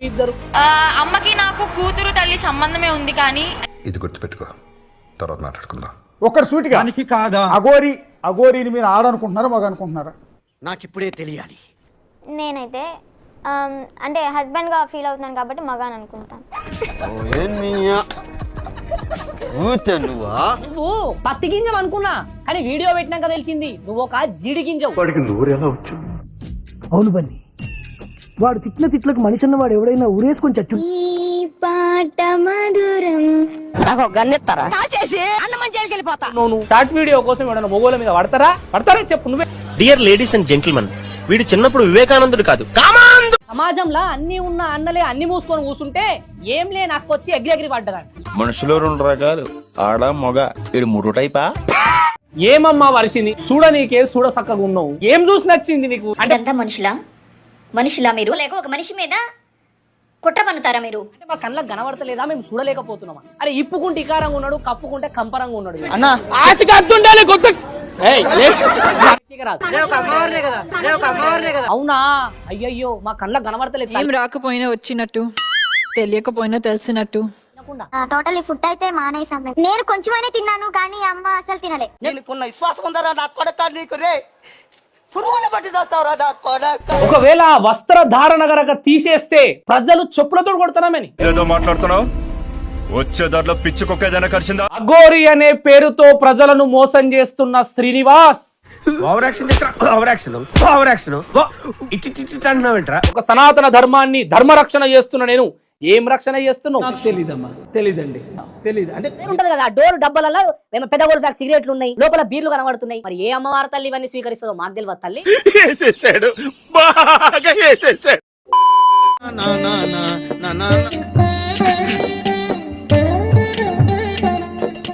ఇద్దరు అమ్మకి నాకు కూతురు తల్లి సంబంధమే ఉంది కానీ ఇది గుర్తుపెట్టుకో, తర్వాత మాట్లాడుకుందాం. ఒక్కరు సూటిగా కాదా అఘోరీని మీరు ఆడనుకుంటున్నారా మగ అనుకుంటున్నారా? నాకు ఇప్పుడే తెలియాలి. నేనైతే అంటే హస్బెండ్గా ఫీల్ అవుతున్నాను కాబట్టి మగ అని అనుకుంటాను. నువ్వు పత్తి గింజం అనుకున్నా కానీ వీడియో పెట్టినాక తెలిసింది నువ్వు ఒక జీడి గింజవు. వాడికి నూరెలా వచ్చు? అవును బన్నీ, వాడు తిట్టిన తిట్లకు మనిషి అన్నవాడు ఎవడైనా ఊరేసుకొని చచ్చు. ఈ పాట మధురం. నాకు గన్నెత్తారా కాచేసి అన్నమని జైలుకి వెళ్ళిపోతా. నువ్వు షార్ట్ వీడియో కోసం ఎవడన్నా మొగోల మీద పడతారా చెప్పు నువ్వే. డియర్ లేడీస్ అండ్ జెంటిల్మెన్, వీడు చిన్నప్పుడు వివేకానందుడు కాదు, సమాజంలో అన్ని ఉన్న అన్నలే అన్ని మూసుకొని కూర్చుంటే ఏం లే నాకు వచ్చి ఎగిరి పడ్డరా. మనుషులో 2 రకాలు, ఆడ మొగ. వీడు 3 టైపా? ఏమమ్మా వర్షిని చూడ నీకే చూడ చక్కగా ఉన్నావు, ఏం చూసి నచ్చింది నీకు? అంటే మనుషులా మీరు లేక ఒక మనిషి మీద కుట్ర పన్నుతారా మీరు? అంటే మా కళ్ళకు కనబడతలేదా, మేము చూడలేకపోతున్నామా? అరే ఇప్పుకుంటే ఇకారంగా ఉన్నాడు, కప్పుకుంటే కంపరంగా ఉన్నాడు. అవునా? అయ్యయ్యో మా కళ్ళకు కనబడతలేదు. ఏం రాకపోయినా వచ్చినట్టు, తెలియకపోయినా తెలిసినట్టు. టోటల్ ఫుడ్ అయితే మానేసాం. నేను కొంచెమైనా తిన్నాను కానీ అమ్మ అసలు తినలే. నీకున్న విశ్వాసం ఉందరా నా కొడక? నీకు రే పురుగుల పట్టి చేస్తావురా నా కొడక. ఒకవేళ వస్త్రధారణ గనక తీసేస్తే ప్రజలు చెప్పులతో కొడతామని ఏదో మాట్లాడుతున్నావు. వచ్చే దాంట్లో పిచ్చుకొక్కేదైనా కలిసిందా? అఘోరి అనే పేరుతో ప్రజలను మోసం చేస్తున్న శ్రీనివాస్ ఒక సనాతన ధర్మాన్ని ధర్మరక్షణ చేస్తున్న నేను ఏం రక్షణ చేస్తున్నావు? తెలీదండి. అంటే ఉంటది కదా డోర్ డబ్బాలలో మేము పెద్ద గోల్డ్ ఫ్యాక్స్ సిగరెట్లు ఉన్నాయి, లోపల బీర్లు కనబడుతున్నాయి. మరి ఏ అమ్మవారి తల్లి ఇవన్నీ స్వీకరిస్తుందో మాకు తెలియదు తల్లి. వేసేసాడు, బాగా వేసేసాడు.